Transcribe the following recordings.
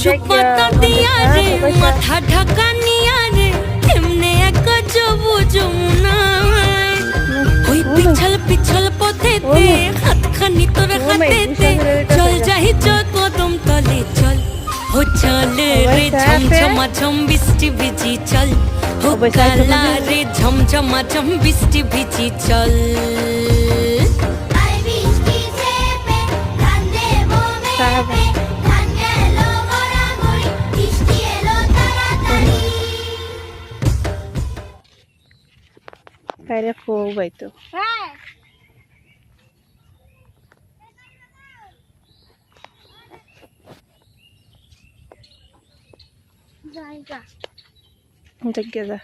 চুপ পাতা দিয়া রে মাথা ঢাকা নিয়া রে এমনে এক যাবো যমুনায় ওই পিছল পিছল পথেতে হাতখানি তোর হাতেতে চল যাই চল কদম তলে চল ও চল রে ঝমঝমাঝম বৃষ্টি ভিজি চল ও কালা রে ঝমঝমাঝম বৃষ্টি ভিজি চল বাইরে খুব বাইতো দেখে যা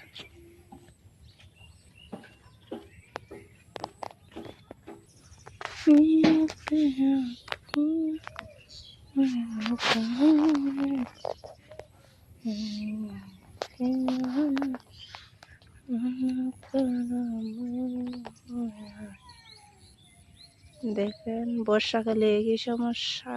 দেখেন বর্ষাকালে কি সমস্যা